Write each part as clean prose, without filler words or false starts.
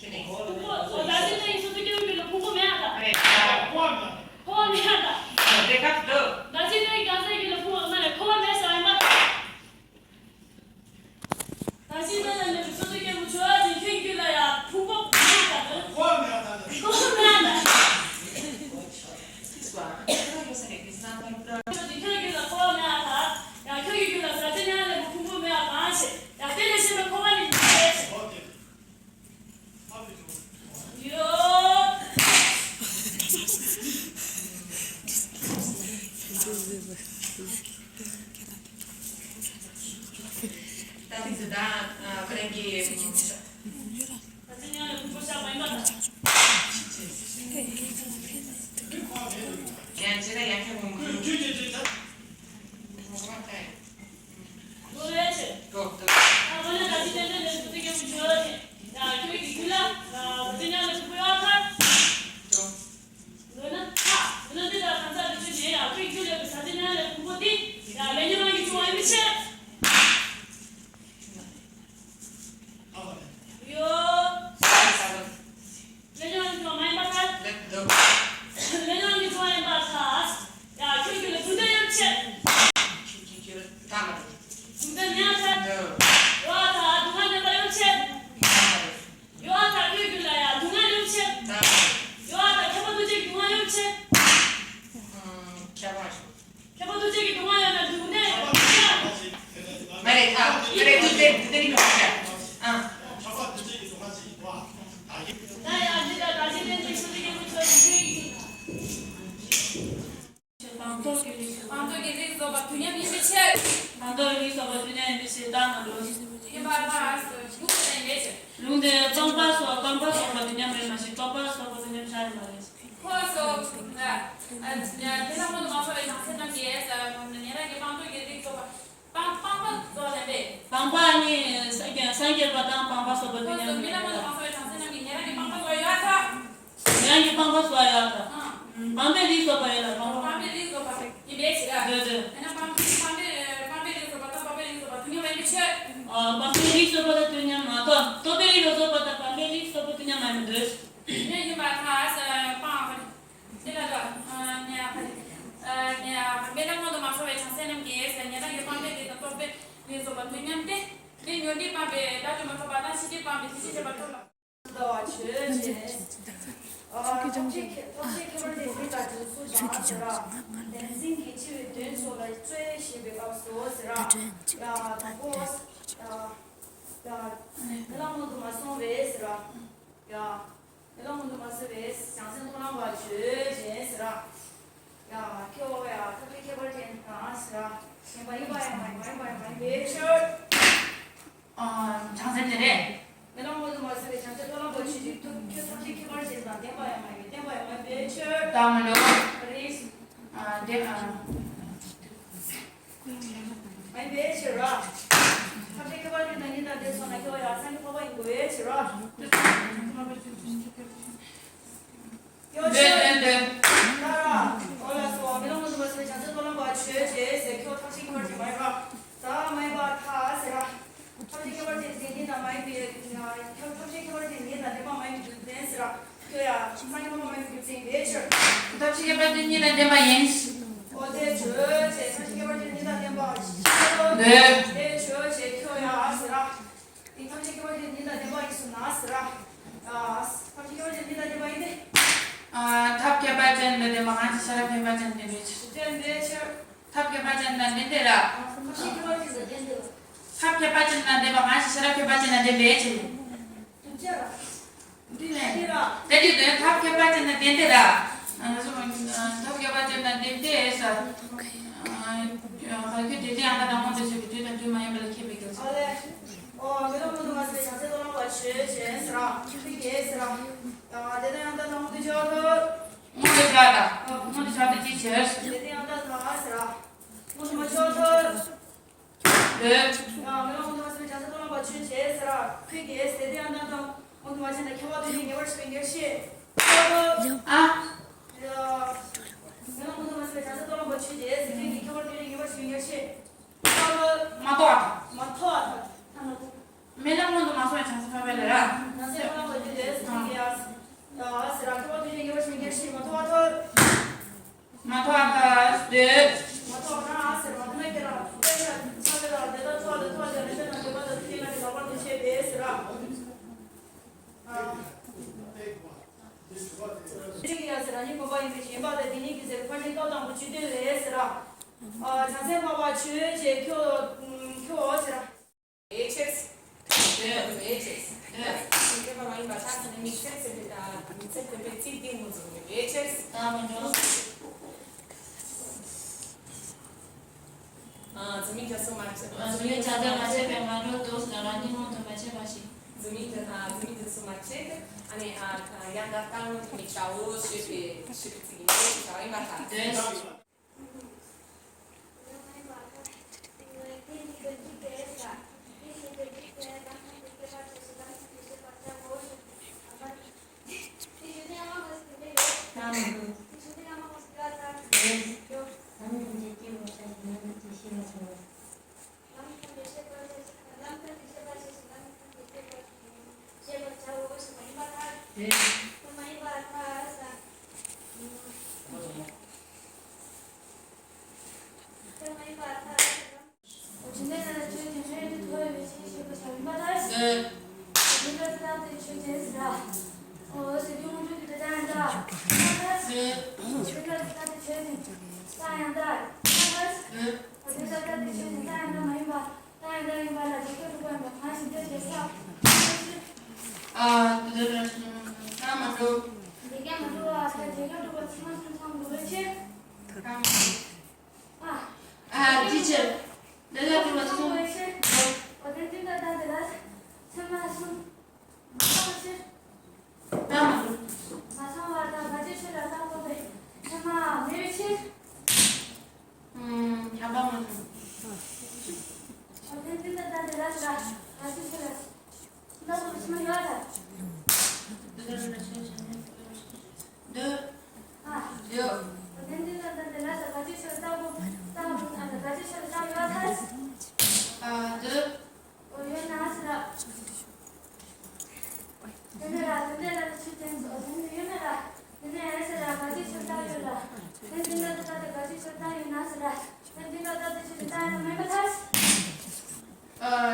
나중에 소득기록별로 궁금해하다. 그래. 포함해하다. 내가 또 나중에 가세기로 포함해서 얼마? 당신은 소득기록 좋아하지 핑크라야 풍법하다는 포함해하다. 교육이라 포함해하다. 야 교육이라 나중에 궁금해하다. 야 때리시면 포함이 돼. Tadi sudah pergi 나중에 공부시하고 이거다. yang cerita yang kamu 노래지. tuh 원래 같이 되는 소득기록 좋아하지. 야 교육이 글라. 나중에 공부하다. 너는 다 너네들 감사를 주지. 야 교육을 사진을 공부디. 야 매년하기 좋아해 미치. 매년하기 좋아 많이 봤다. 매년하기 좋아해 봤다. 야 교육을 두대 열치. tamat 두대 열치. 요하다 동안에다 열치. 요하다 교육을야 동안 열치. 요하다 개발도직 동안 열치. siapa 개발도직이 동안에는 누구네? mereka itu dari mana 나야 내가 나중에 소득기록 좋아하지. Pantogili soba punya bibice. 방돌이 서버드냐 미시 땅으로 Ibarat bukan bibice. 룽데 빵빠서 서버드냐 매마시 빵빠서 서버드냐 잘 말했어. Koso na kita mau masalah yang sedang biasa, mengira kita pantogili soba. Pampa soalnya be. 빵빠니 상계 바당 빵빠 Koso 서버드냐 kita mau masalah yang sedang mengira kita pampa soalnya. 양이 빵빠 쏘야다. 빰베리 서버야다. Pampa soba bibice lah. 네네. Karena pampa soba atau pampa soba punya bibice. 빰베리 서버드냐 마도 또베리로 서버다 빰베리 서버드냐 마면 돼. Ini bahas pampa. Tidak ada. Beda mau masalah yang sedang biasa, nyata kita pampa kita pampa soba punya deh. Dia nyodi pampa, dah cuma soba dan sih pampa sih cepat lah. 장생들의 다음으로 네네네 탑시게 받은 일은 내가 옌스 네 탑게 받았는데 내가 한지 사람이 받았는데 탑게 받았는데 내가 탑게 받았는데 내가 한지 사람이 받았는데 매지 내가 탑게 받았는데 내가 탑게 받았는데 내에서 그 대대 안 가다 혼자 저기 뒤에 좀 많이 벌게 비겠어 모두 좋아다 지쳐서 네 마토아 메랑 먼저 마소에 장사 파벨라 你爸爸因为先把在地里给这块地搞当不去的来是了。像这爸爸去去去去了。Veces. 네. Veces. 네. Che va in baciata nel mixer da 7 pezzi di musica. Veces. 다음은요. Zamica somace. Zumit 자자마체 병마로 또 나라님은 더 마체바시. Zamica somace. Ani yanda tanu mi ciao shepe shepe ciao in baciata. 네. 다음은 네. 네. 그들은 다음은요. 티처. 내가 불러서 다음은 잠깐만요. 그들은 네. 요. 네.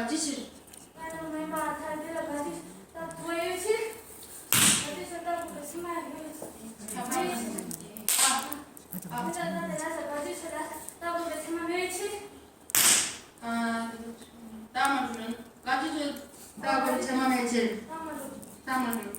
지시. 다음은 가지고 다음은 제맘의 다음은 지시. 잠깐만요.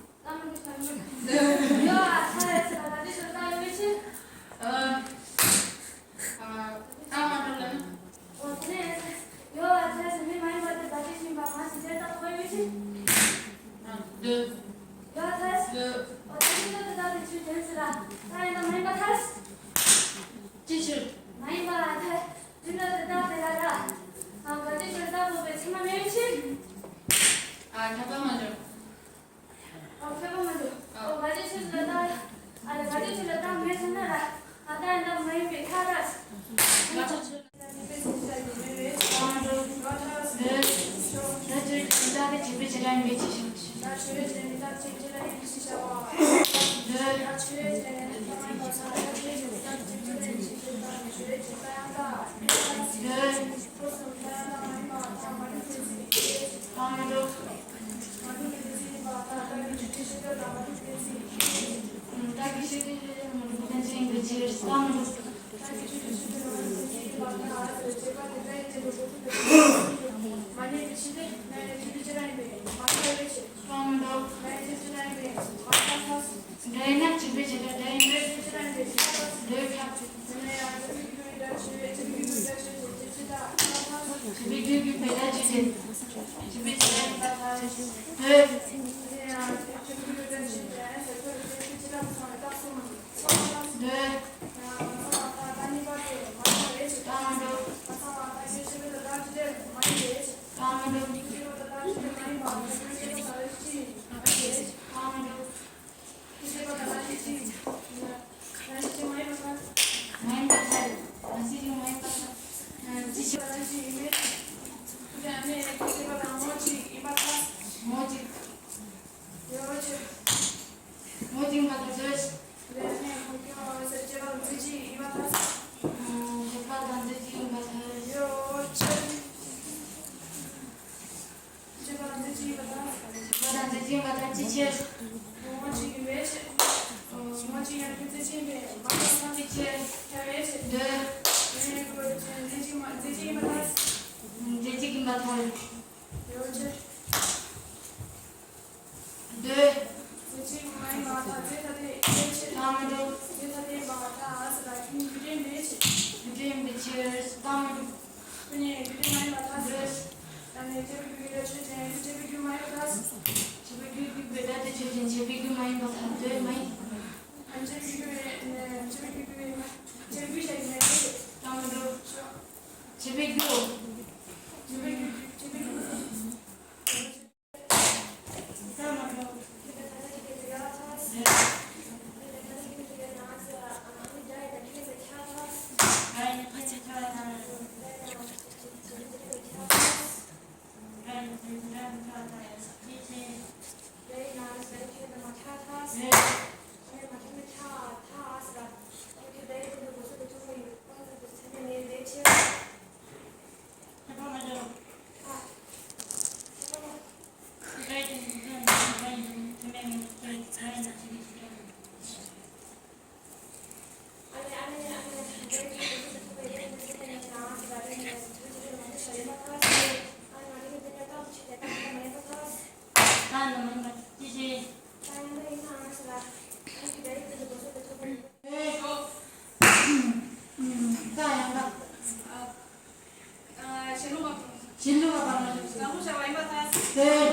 헐. 요제 네. 요제 많이 받아 제다데 요제 다음으로 제다데 받아 아스라 김규진 매치 유대인 매치. 다음으로 그니 규진 많이 받아 네. 나는 제비규를 주제 제비규 많이 받아 제비규 배달대 주신 제비규 많이 받아. 네 많이. 안 제비규에 네 제비규에 제비규 샤이네 다음으로 제비규. 제비규 제비규 다음으로 네. 라인 같이 찾아다녀. 네. 해봐야죠. 진로가 바로 네.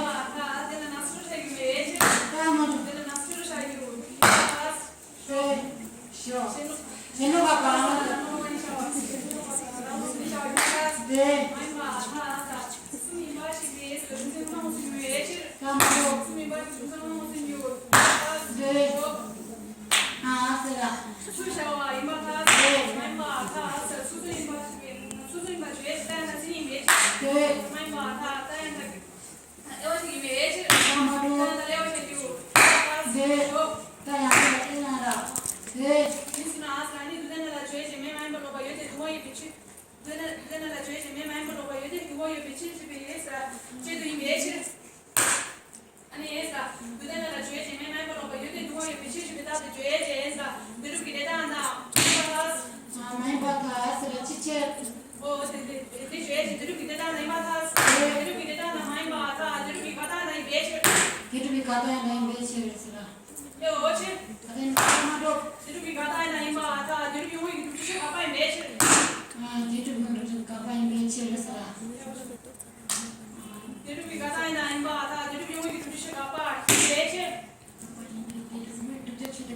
다음으로 네. 쉬어. 진로가 바로 네. 다음으로 네. 아, 쓰라. 네. 다음으로 네. 다양하게 일어나라. 네. 아, 많이 받아. 쓰라. 지체. 기름이 가다야 나 임베시를 쓰라. 다른 다음으로 아, 기름으로 좀 가봐 임베시를 쓰라. 기름을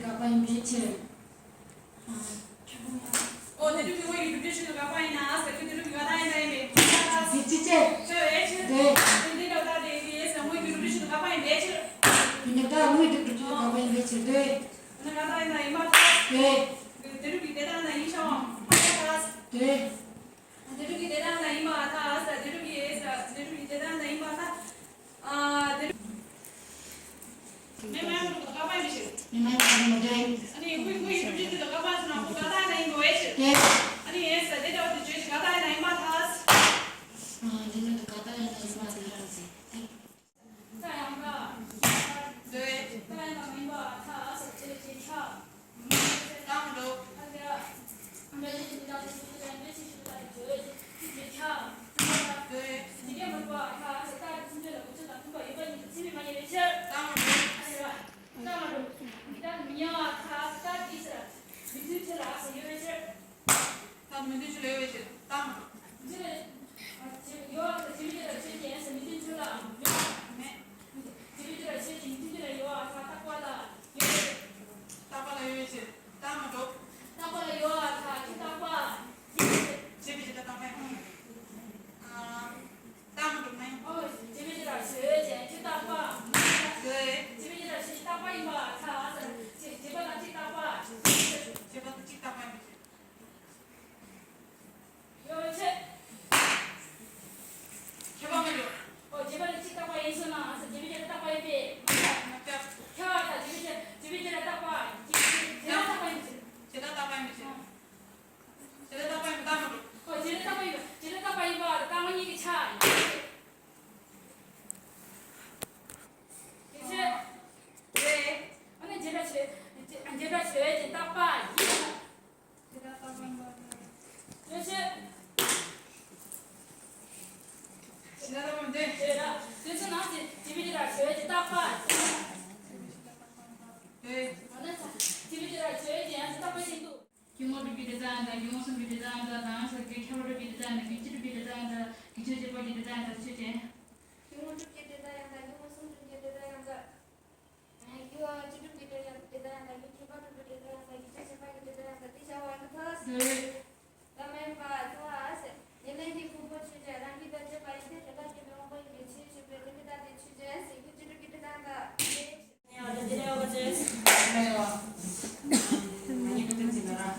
가봐 임베시를. 지체. 네. 그냥 다 우리 들 가봐 임베시를. 네. 네. 네. 이만 가는 네. 네. 아, 내가 가다야 나 임바들하지. 제가 따봐야 서울을 비례자한다, 용성 비례자한다, 나한석기 겨울을 비례자한다, 기치를 비례자한다, 기초제법 비례자한다, 주제. 둘. 내려와. 많이 부탁드려라.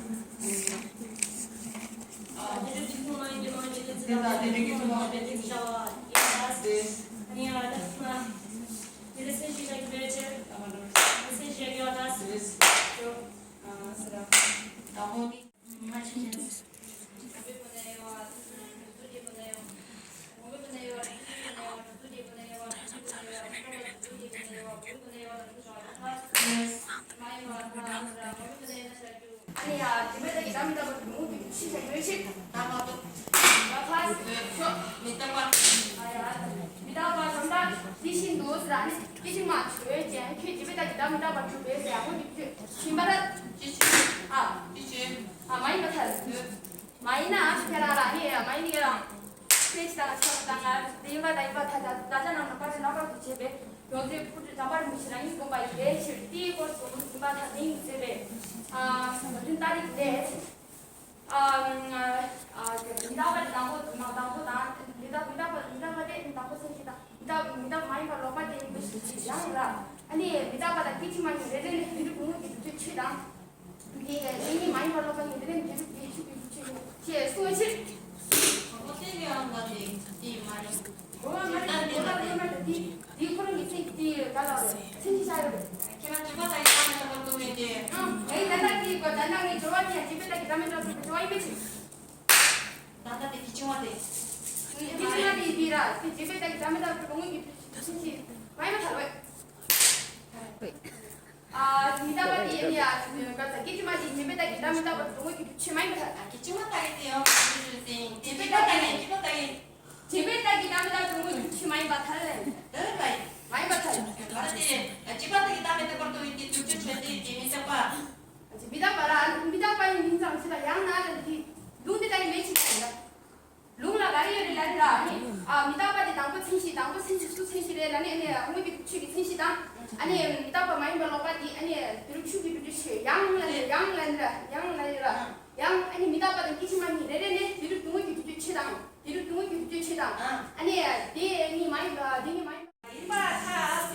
아니야, 집에다 남자가 너무 시색을 나가도 나가 밑단과 아야 미다가 전반 디신도 스라니 디신만 주의제 집에다 남자가 주의제 하고 신발은 아 기치. 많이 받아 많이나 페라라 아니야 많이랑 크레시다가 쳤다가 이거 다 나잖아 빠져 나가고 집에 여기 부르 자발 무시랑 이거 봐 이게 실띠고 좀 받아 ning 집에 무슨 딸인데 미다가 나고 미다 많이 벌러 받을 수 있다 아니 미다가 기치만 내려는 뒤로 공을 뒤치다 이게 이미 많이 벌러 받는 데는 뒤로 제 수실 어떻게 하는 거지? 이 말이. 뭐가 말이 뒤 그런 게 달라요 신시사요 걔만 죽어서 있다는 것도 이제. 에이 나다기 거 나랑이 좋아하냐 집에다 기다면서 좋아이지 나한테 기침하대. 기침하디 비라 집에다 기다면서 공이 신시 많이 받아 미다바디 얘기야 그러니까 기침하디 집에다 기다면서 공이 많이 받아 기침하다겠대요. 집에다 기다면서 공이 많이 받아래 많이 받아 미다바이 민상 시다 양나는 룽대다이 매치다 룽라 가리를 날라 미다바디 당고 생시 수 생시래 아니 홍비 추기 생시다 아니 미다바 많이 벌러바디 아니 비루 추기 비루시 양란라 양 아니 미다바디 기침만이 내려네 비루 동을 비루치다 비루 동을 비루치다 아니 니 많이 일바 다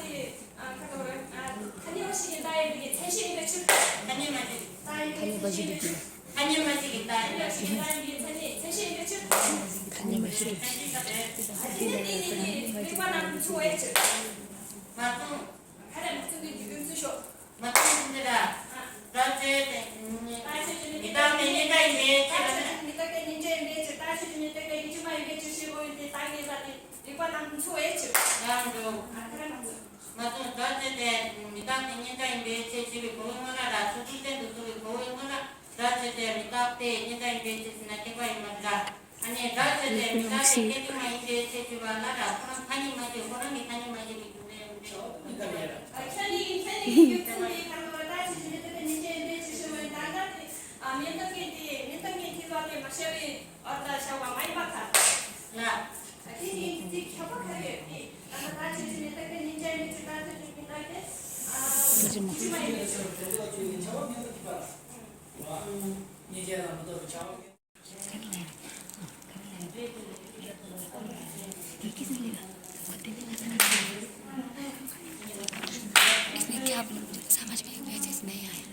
한여식이 나에게 세실이 배출 나에게 세실이 배출 한여식이 나에게 세실이 배출 아니는 일반한 좋아했죠 가장 무슨 게 지금 쓰셔 일반한 좋아했죠 इसने क्या समझ में वैसे नहीं आया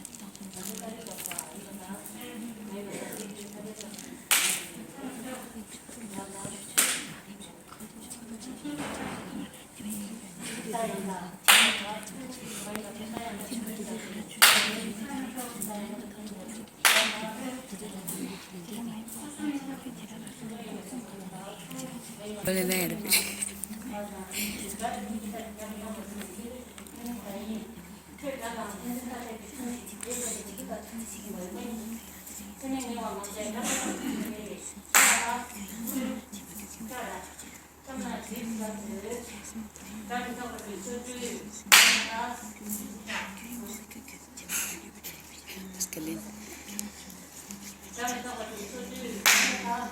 잠이 떠가지고 소주 다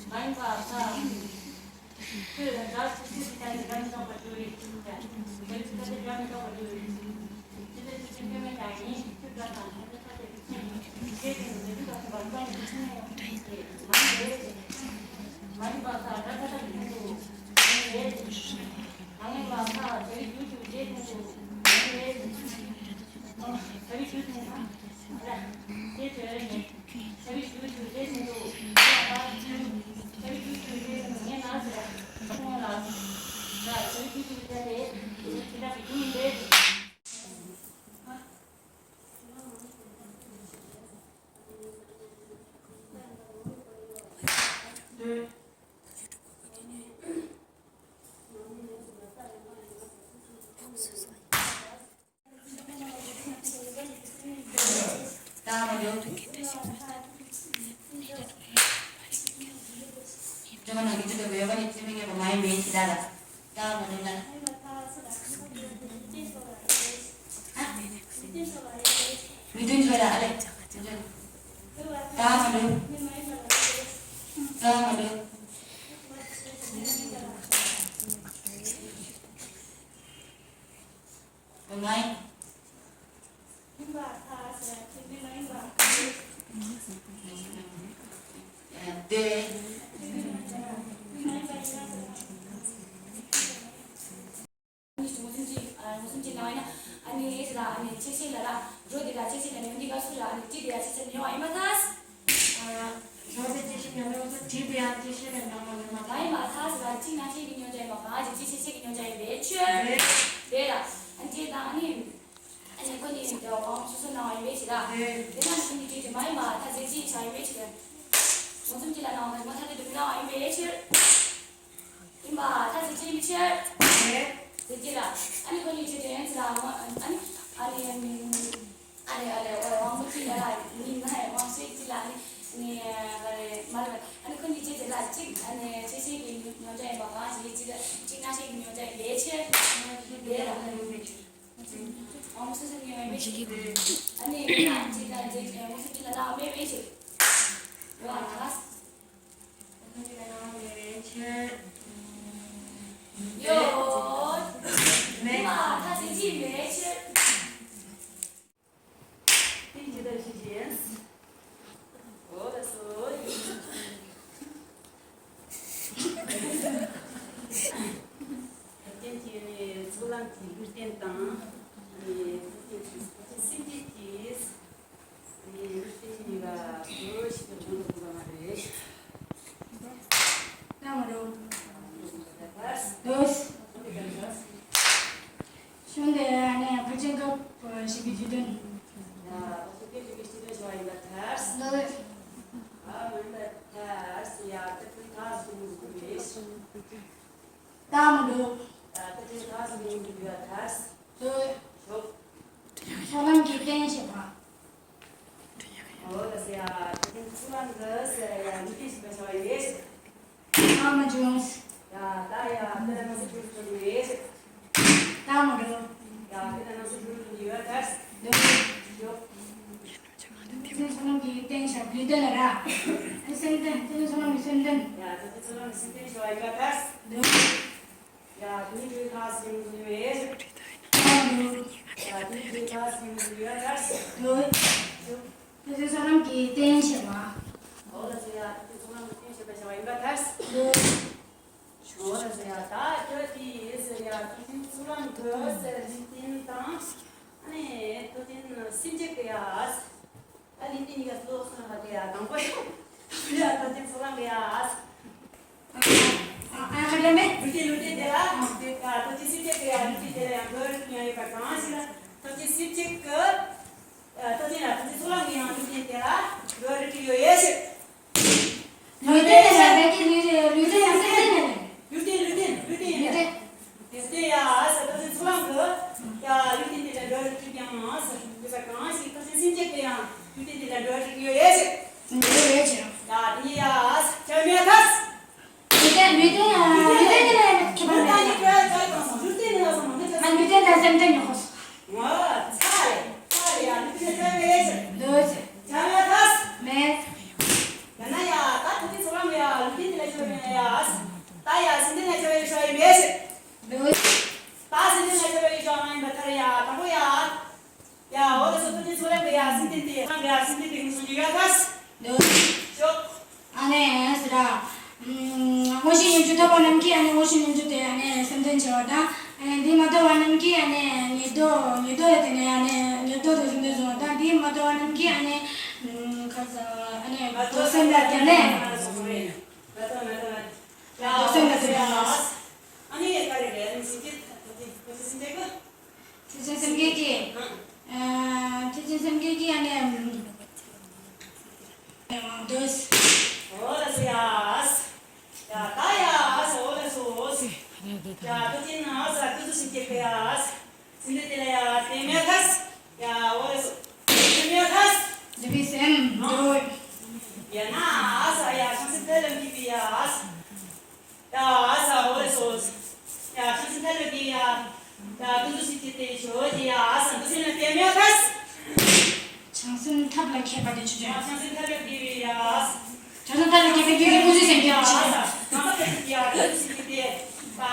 많이 봐서 그래서 나 스스로까지 잠이 떠가지고 진짜 여기까지 잠이 떠가지고 진짜 지금 당이 그러다 많이 봐서 따뜻하게 해주고 많이 봐서 저희 유튜브 해주고 저희 유튜브가 저희 유튜브 해주고 저희 유튜브 해주고 나왔어요. 자, 저희 유튜브 자리에 기다리고 있는데 다음으로 저거는 이쪽에 외관이 찌르게 많이 메이시다가 다음으로 나 위든 줘라 아래 다음으로 많이 네 무슨지 나와나 아니 얘들아 아니 치실라라 로디가 치실라니 우리가 술라 아니 찌리야 치실려 이마타스 저한테 치시면 집이야 치시면 너무 나이 마타스가 찌나 치긴 여자애 막 아직 치시긴 여자애 매출 내라 안지다 아니 건이 저 수술 나와 이메지다 내가 근데 이제 많이 마타스 찌 자 이메지다 무슨지라 나오면 뭐 사람들이 나와 이메지 이마 타스 찌 미칠 되지라 아니 건이 이제 연스라 아니 왕무지라 니나의 왕수이지라 아니 말하면 아니 건이 이제 라직 아니 제시기 여자애 막아 이제 찌나시 여자애 매칠 내라 왕수선님의 매치 아니 제가 이제 왕수지라 나오면 매치 와 알았어 요 엄마 다시 집에 다음으로 사람 기대시 봐. 다음은 중스. 다음으로 사람 기대시 기대라. 센든 사람 센든. 야, 누구 가슴 누구에? 다음으로 야, 그래서 사람 기대시 봐. 어서야, 소랑 무슨 배서 이거 다스. 어서야, 다 저기 있어야 소랑 그것을 진짜 아니, 또진 심지게야. 아니, 니가 소스나 가야 안 보여. 야, 또진 소랑이야. 하려면 루티 데라. 야, 또진 심지게야. 루티 데라. 그걸 그냥 가까스라. 또진 심지게 또진 소랑이야. 루티 데라. 그걸 기요예스. 루테야 센든. 루틴. 야, 또진 소랑 야, 루틴 데라. 그걸 그냥 그래서 강아지 또진 심지게야. 루틴 데라. 그걸 기요예스. 야, 니야. 저미야타스. 루테야 기본이야. 루틴이라서 안 루테야 센든 요코스. 와, 차례야. 루틴 저미야스. 너지. 내가 신대대 무슨 얘기가 갔어? 너 쭉. 안에 쓰라 50년 주도 넘기 안에 50년 주대 안에 선전지어다 안에 니마도 넘기 안에 니도 되네 안에 니도도 선전지어다 니마도 넘기 안에 가서 안에 도생각되네 아니 까리래 신대 무슨 신대가? 지진섬기기 지진섬기기 안에 dos Olha, ya kaya olha ya tutin asa tutu sintekas sindetela ya temekas ya olha temekas divisem doi ya na asa ya sintelam kibias ya asa olha ya sintelam ya tutu sintete shoji ya asa tutin temekas 장순 탑라 개발해 주죠. ya sintelam kibias 장순 탑라 개발해 주게 무슨 생겨? ya tutu sintete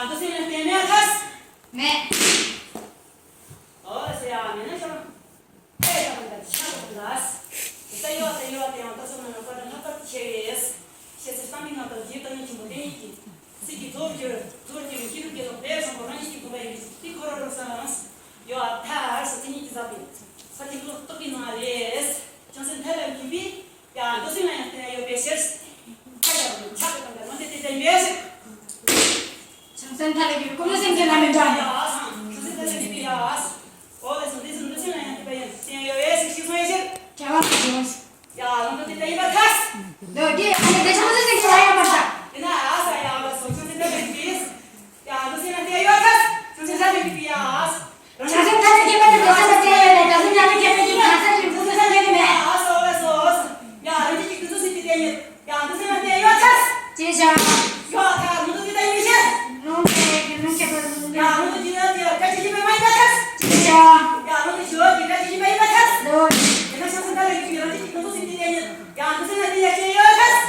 tutin temekas 네. Olha, menina, já é, já me dá Isso aí, eu tô somando agora na parte de se está me notando que eu não tinha que se que todo que eu penso, por onde que vai, que coronavirus, eu até se tem que saber. Só que eu tô que não é, já se entendeu que vi, já tô sem eu penso, chato também, não tem mesmo. 장순 탑라 개 como 생겨나면 돼. Olha, são desses não sei bem. Tem eu esse que foi esse. 개발 좀. Ya, não tem daí para casa. 너기 안에 내 장순 생겨 와야 맞다. E na asa ya, mas só tem daí fiz. Ya, não sei na tem eu casa. Não sei sabe que fias. 장순 탑라 개발해 줬어. 내 장순 탑라 개발해 가서 무슨 생각이네. Asa, olha só. Ya, não tem que tudo se tem. Ya, não sei na tem eu casa. 제자. Eu tá, não tem daí fiz. 너게 개발해. Ya, não tem daí, 같이 집에 많이 casa. 제자. Ya, não tem jogo, 같이 집에 많이 casa. 너 Eu não sei nada que eu não tem tudo se tem. Ya, não sei na tem eu casa.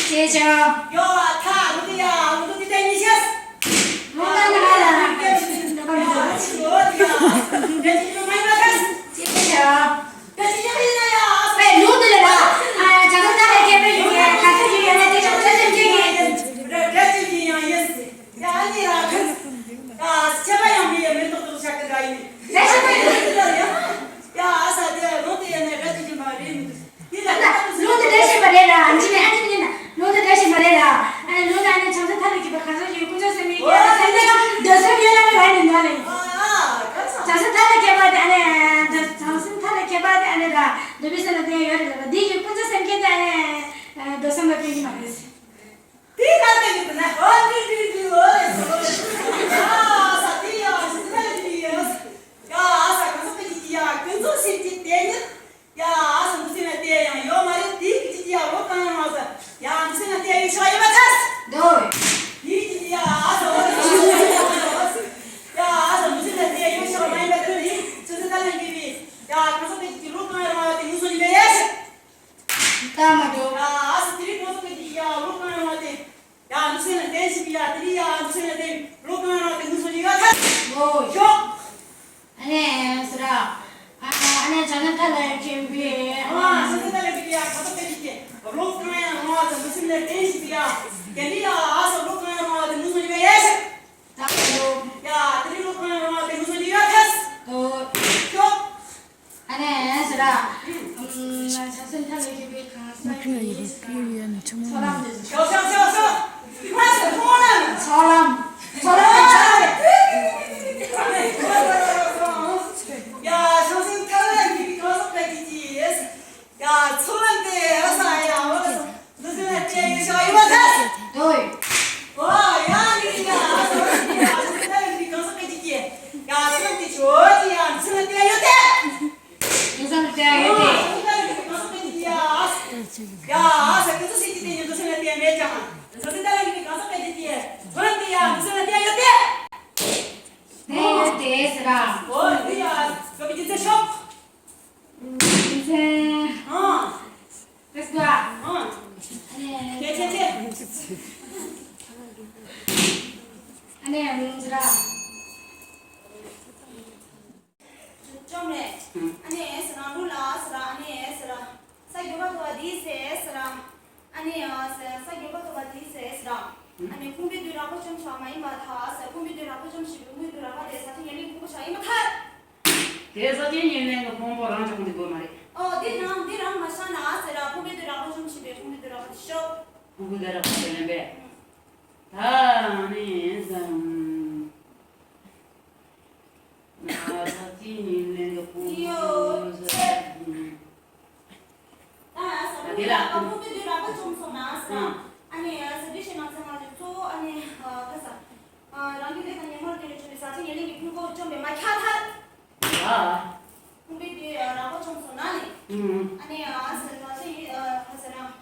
제자. Eu tá, não tem ya, não tem daí fiz. 뭔가 나가라. 제자. 왜 누들라? 아, 장순 탑라 개발해 주게 가서 주게 내 장순 생기게. 로드 대신 말해라. 안집에 앉으면 로드 대신 말해라. 아니 로드 안에 장사 타는 기분 가서 지금 군사쌤이 내가 너서 미안하게 와 있는 거네. 장사 타는 개발이 아니야. 장사 타는 개발이 아니라 너비서는 내가 열을 네게 군사쌤 께도 안에 너서 맡기지 말했어. 너 다음도 뭐 안에 쓰라. 안에 장사 타는 준비. 다음도 또 안에 쓰라. 장사 타는 준비 사람 야, 선생님 타는 길이 가서 빼기지. 야, 초반대 어사야. 무슨 때 이거 이거다. 너희 와, 야, 니야. 선생님 타는 길이 가서 빼기지. 야, 초반대 좋지야. 무슨 때 이거다. 인사를 떼야 돼. 야, asa que tu se tem do se na tia meja. Só te dá ali que casa que te tia. Quando 좀래 아니 에스라 룰라스라 아니 에스라 사교바도 디세스라 아니 사교바도 디세스라 아니 공비들하고 좀 샤마이 마타스 공비들하고 좀 시부들하고 대사진 얘기 보고 샤이 마타 대사진 얘기는 공부랑 좀 듣고 말이 디랑 마샤나스라 공비들하고 좀 시베 공비들하고 쇼 공부대로 하는 배 다니 좀 나사진 얘기는 공부 사람들하고 공비들하고 좀 소나스라 아니 서비스 마찬가지로 아니 가서 랑기데 간에 머리를 좀 사진 얘기 보고 좀 마차타 아 공비들하고 좀 소나니 아니 사실 하서랑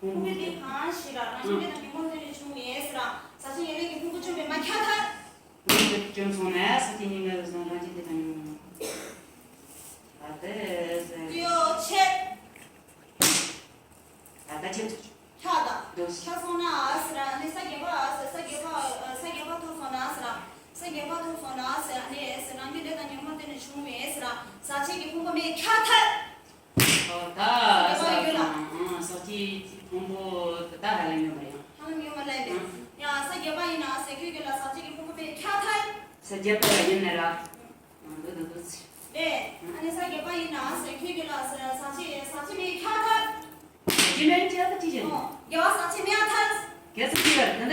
공비들 하시라 랑기데 머리를 좀 예스라 사진 얘기 보고 좀 마차타 좀 손에 사진 얘기를 좀 가지고 다니는 아들 요 책 아까 책 하다 차소나 아스라 네 사게바 토소나 아스라 사게바 토소나 아스라 네 에스라 랑기데 간에 머리를 좀 예스라 사치기 공부에 캬타 다 사지 공부 다 하려면 말이야. 하는 게 말래 야 사게바이나 사게기라 사치기 공부에 캬타 사지가 옛날라. 너도 네 아니 사게바이나 사게기라 사치미 캬타 지면 지하다 지지. 야 사치미 캬타 계속 지가. 근데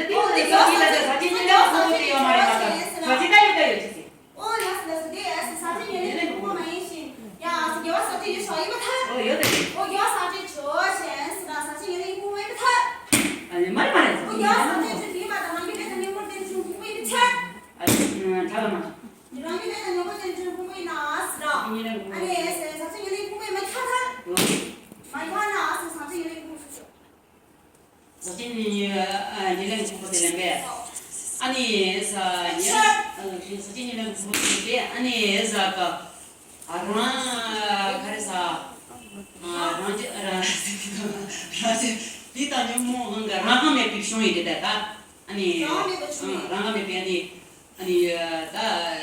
사지가 사지는 어디요 말이야. 사지가 있다 이거지. 야스 네 사진 얘네 보고 많이 야 사게바 사치 저 이거 타 여대. 야 사진 저센스라 사진 얘네 보고 많이 타 아니 말 말해. 야 사진 뒤마다 남기게 되는 걸 좀 보고 있는 책 아니 잠깐만. 이런 게 되는 걸 좀 보고 있는 아스라 아니 사진 얘네 보고 많이 타 많이 하나 사진 얘네 보고 싶어 사진이 얘는 공부되는 게 아니 사진이는 공부되는데 아니 아까 그래서 리타님 뭔가 랑함에 비숑이 되다가 아니 랑함에 비아니 아니 다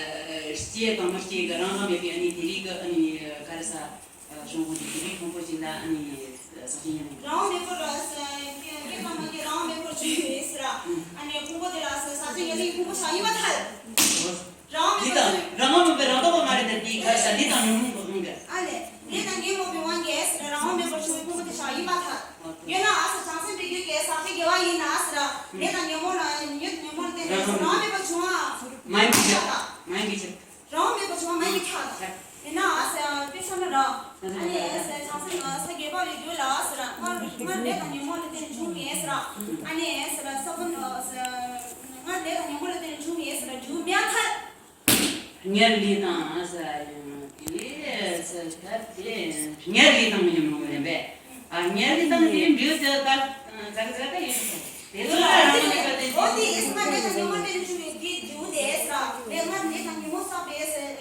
시에 담마시 랑함에 비아니 디리가 아니 그래서 중국이 디리 공부진다 아니 사진이 라운드 걸어서 이게 라운드 걸어 주의스라 아니 공부들아서 사진 얘네 공부 샤이 마탈 라운드 랑함에 베라도 말인데 이 그래서 리타님 뭔가 아니 내가 게임을 배운 게 라운드 걸어 주의 공부들 샤이 마탈 얘나 아서 장선 비교게 사피 개와 이 나스라 내가 영어는 영어는 되는 라운드 걸어 주아 많이 비쳐 라운드 걸어 주아 많이 켜다 얘나 아서 비선으로 아니 장선 세계벌이 둘러스라 말 내가 영어는 되는 중에스라 아니 에스라 서분 말 내가 영어는 되는 중에스라 주면탈 녀리다 아사요 이게 서스카티 녀리다 뭐냐면 왜 녀리다는 이 뮤즈가 자기가 있어 어디 있으면 내가 영어는 되는 중에 주데스라 내가 영어 사베스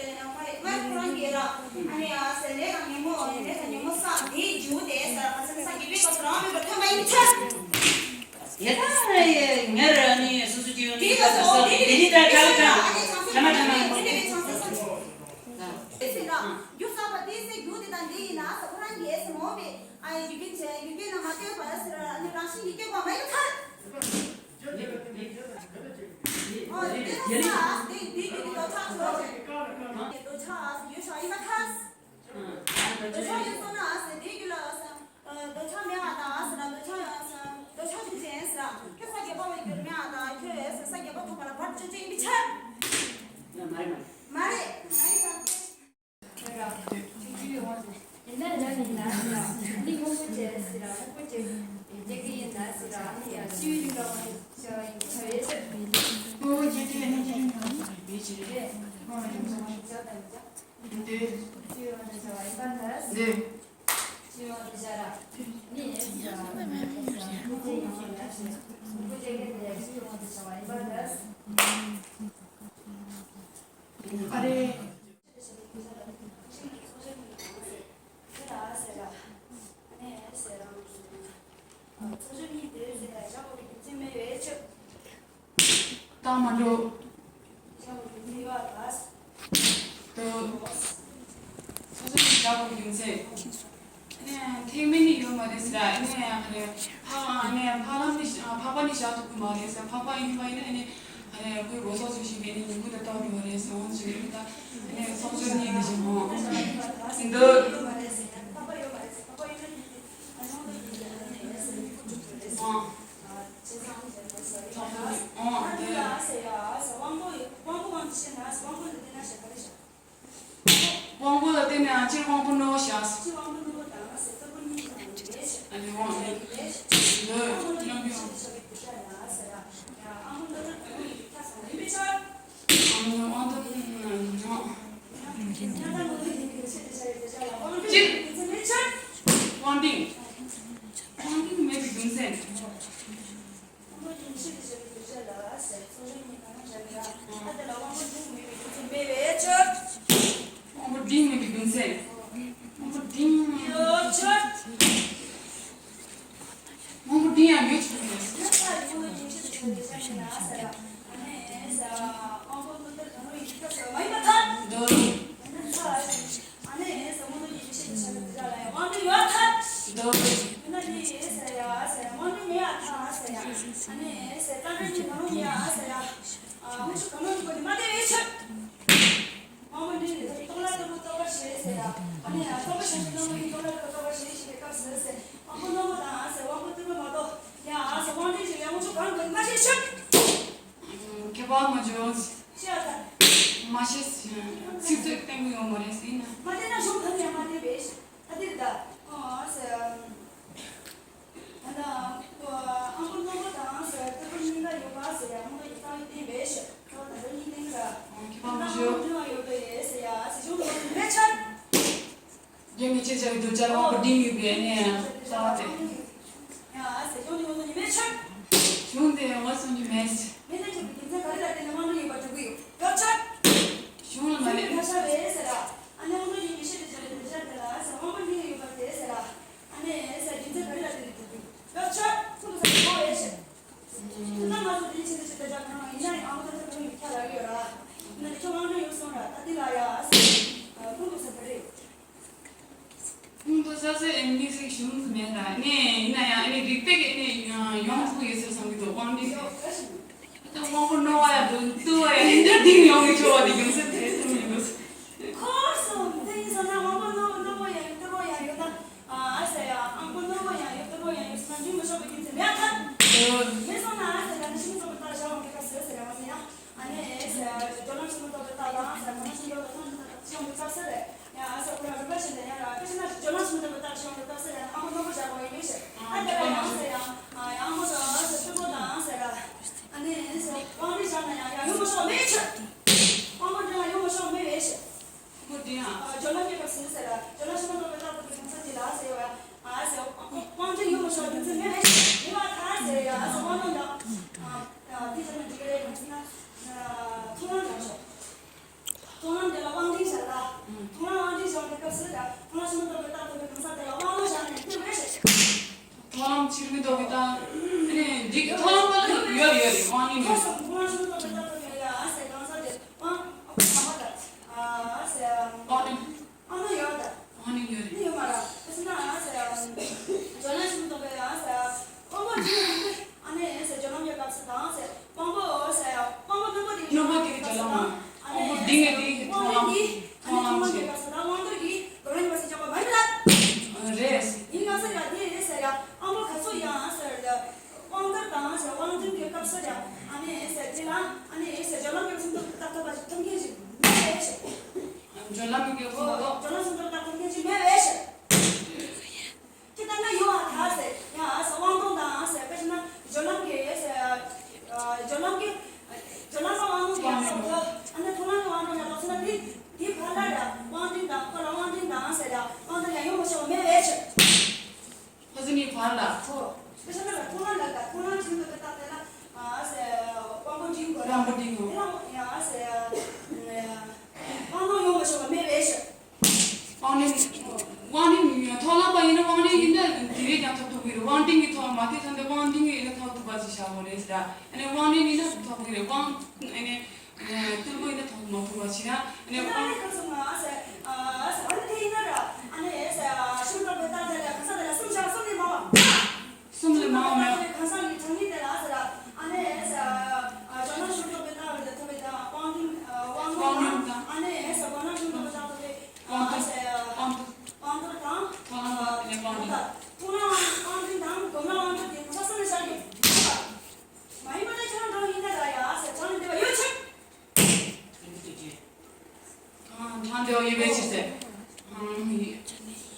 말 그런 게라 아니 아서 내가 영어 사 주데스라 가서 사기비가 드라마를 켜면 이차 예다에 녀르니 수수지요 뒤에서 디지털 가르쳐 잠깐만 유사바 디세 구디단 디나 그런 게 있으면 뭐비 아니 유빈나 마티오 바스라 아니 라시 이게 봐 많이 타 내가 디디디 더 차서 더 차서 유사 이마 타스 더 차였으나 아스 디글라스 더 차명하다 아스라 더 차지지스라 그사게 봐면 그러면하다 그래서 사게 봐 통하나 받지 미차 말해 옛날에 저는 나스라 우리 공부제스라 공부제 이제 나스라 아니야 시위라고 저에서 다음으로 shabu yunse. Temeni yomaresra. Papa ni shatu kumaresa. Papa ini 그 로서 주시면은 누구도 또 요래서 원주입니다. 네, 성준 얘기지 뭐. 근데 왕보다 때문에 아직 왕보 넣으셨어. 아니 왕. 네. Wanting maybe consent. Ding maybe consent. Ding I'm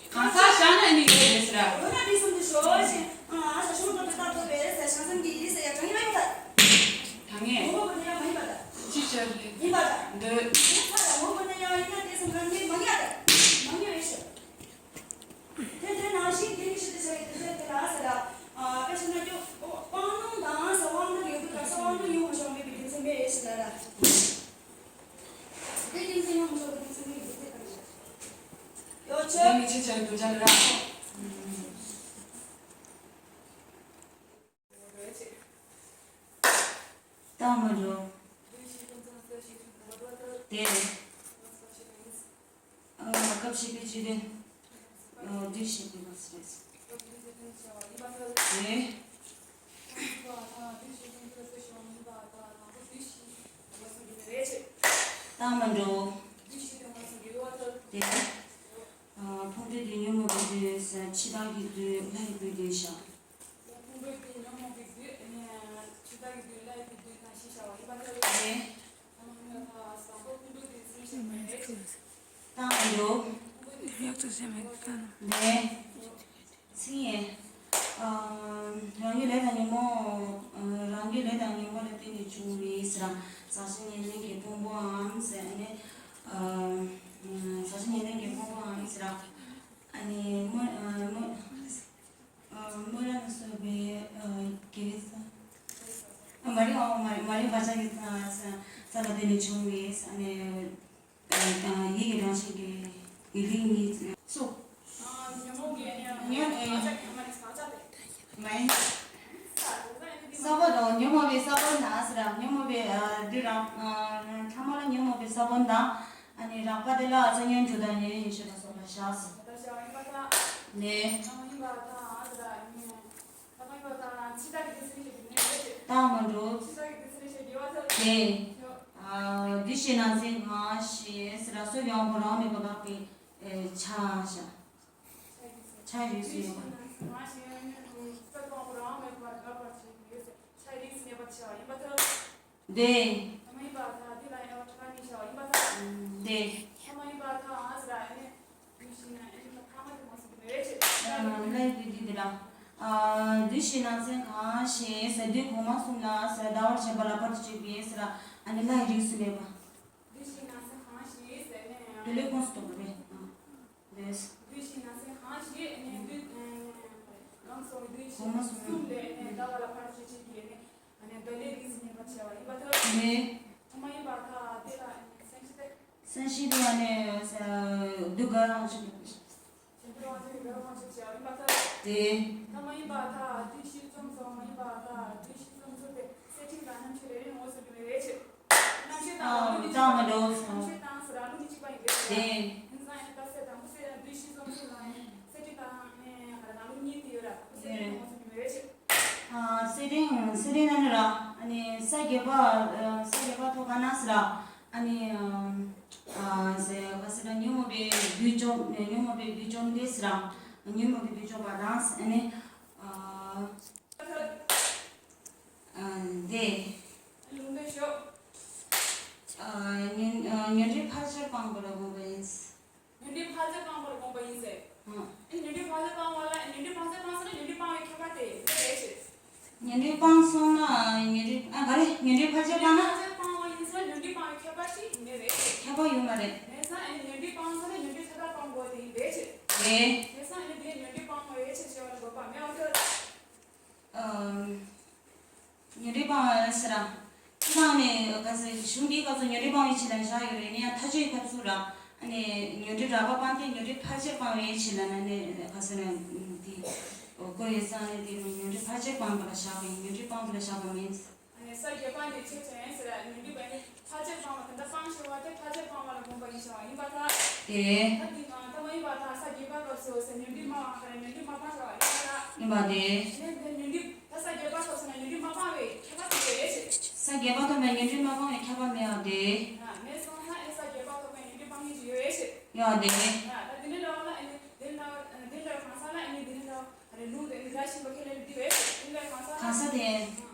가사 샤나니 그랬으라. 얼마나 비싼데 쇼지. 아, 쇼도 다 배에서 상승기 있어야 정말 당해. 뭐 그냥 많이 받아. 진짜. 이 받아. 네. 받아. 뭐 그냥 이런 데서 그런 게 많이 하다. 많이 있어. 대대 나시 기리시대 저기 나서라. 아, 그래서 나도 빵은 나서 왕도 여기 가서 왕도 이거 좀 비비면서 매시다라. 대진 생각 좀 비슷하게 요즘 내가 진짜 도전을 하고. 다음으로 네. 가깝게 지된 드시고 있었어요. 네. 다음으로 네. 폰드디 유머비드에서 치다기도 라이브데이션. 네. 다음으로 네. 승희. 랑이 레다니 뭐 랑이 레다니 뭐를 때니 주리스랑 사진이 게 봉봉함세네 사진이 게 봉봉함세랑 아니 뭐라는 소리 기회사 말이 바자기 살아되는 주리스 아니 얘기를 하시게 일링이 속 Mai sabon nyomo be sabon na asra nyomo be dira thamala nyomo be sabon da ani rapa de la zanyen juda ne insha Allah shas ne tamando ne dishina sin ha shi sra so yom bora me ba pe cha sha cha ri su 네. 네. 라이브디라 드시나 생각하시 세디 고마송나 세다워 쳔발라 파티치 비에스라 아니 라이브스메바 드시나 생각하시 세네 둘레 콘스토브레 네스 드시나 생각하시 네 고마송네 다와라 파티치 비에네 아니 돌레리스메 바차와 이바터 네 어머니 바타 데라 센시데 안에 두가랑 좀 네. 다음으로 네. 세딩하느라 아니 사게바 토가나스라 아니 가스라 뉴모베 비좀 데스라 뉴모베 비좀 바란스 아니 네 뉴리 파저 방법으로 보이스 뉴리 파저 방법으로 보이스 뉴리 파저 방법라 뉴리 파저 방법은 뉴리 방에 켜가대 뉴리 방송나 뉴리 가래 뉴리 파저 방나 뉴리 방에 켜가시 네네 켜봐 요 말에 내가 뉴리 방송에 뉴리 찾아 방법이 되지 네 내가 뉴리 방법에 찾아오는 거 봐면 뉴리 방에서라 다음에 가서 준비 가서 뉴리 방에 지난 자기를 그냥 타주의 갑수라 아니 뉴리 라바반테 뉴리 파저 방에 지나는 가서는 거기서 뉴리 파저 방으로 샤고 뉴리 방으로 샤고 means 사이에 반대 체체스라 뉴리 방에 파저 방을 근데 방식으로 파저 방을 공부하셔 이바타 예 하디마 담이 바타 사이에 바가서 뉴리 마 뉴리 마 바서 이바데 뉴리 사이에 바서 뉴리 마 바에 켜바데 사이에 바서 뉴리 마 바에 켜바면 돼 내서 사이에 바서 뉴리 방이 지요에스 야데 다들이라나 딜라 가사라 아니 딜라 루드 인자시 버켈 디베 딜라 가사 가사데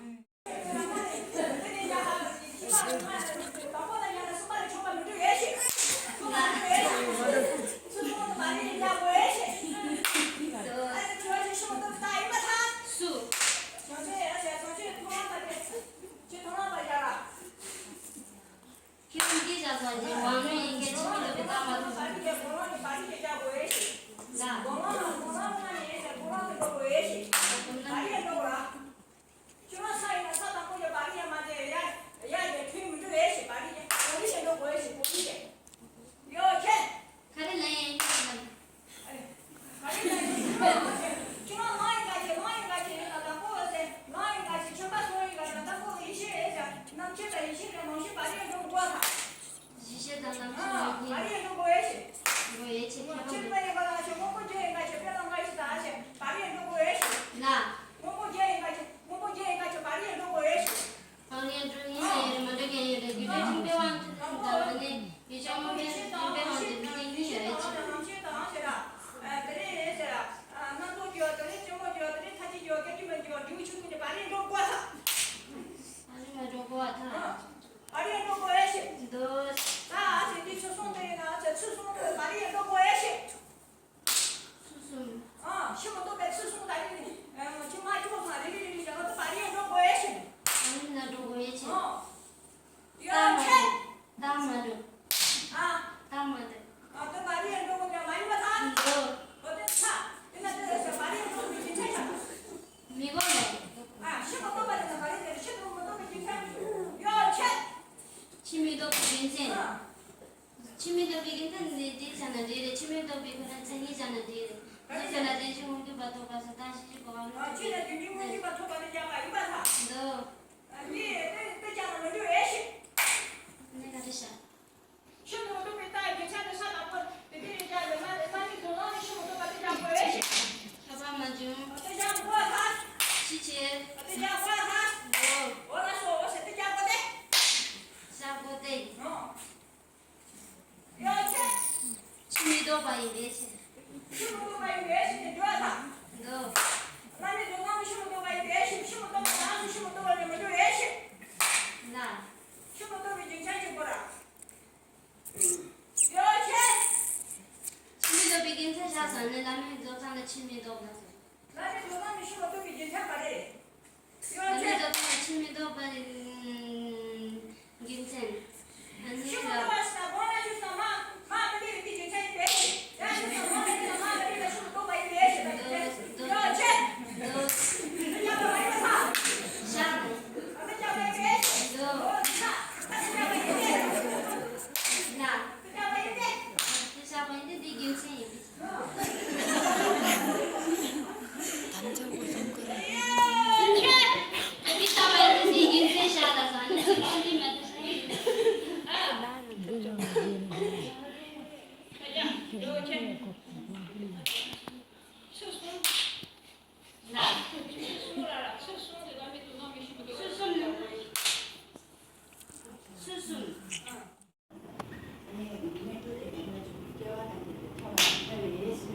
치매도 비그는 생이잖아 뒤에. 이제나 대신 우리 바도 가서 다시 집어 가는. 지네 중국 집안 토가는 자가 이봐서. 너 네 자는 먼저 애시. 내가 됐어. 신호도 있다 괜찮은 사람은 되게 잘 많이 돌아오는 신호도 같이 잡고 애시. 사과만 좀. 어떻게 잡고 가? 시체. 어떻게 잡고 가? 원하서 어떻게 잡고 돼? 사고대. 여태 치매도 바이 매시. 신호도 가이 애시 좋아서. 너 남이 누가 신호도 가이 애시 신호도 나서 신호도 가려면 좀 애시. 나. 신호도 괜찮지 보라. 여태 치매도 비긴 세셔서 내 남의 조상의 치매도 없어서. 남이 누가 신호도 괜찮지 남의 여태 조상의 치매도 바이 김생. 신호도 아니라 왔으나 원하셨어 마 그게 괜찮지 애시. 야 신호도 원하셨어 마 그게 신호도 가이 애시. 여태 너 어떻게 잡아 이봐서. 샤고. 어떻게 잡아 애시. 너 어떻게 잡아 이게. 나. 어떻게 잡아 이게. 샤고 이제 네 김생. 비타민 D 김생 샤라서 아니 치매도 수순.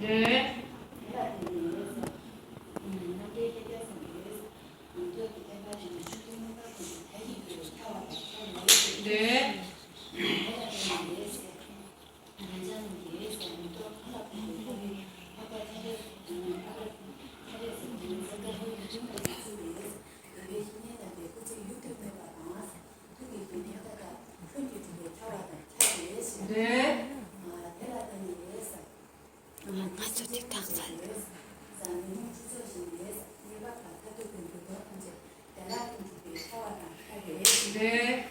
네. 네. 네. 네.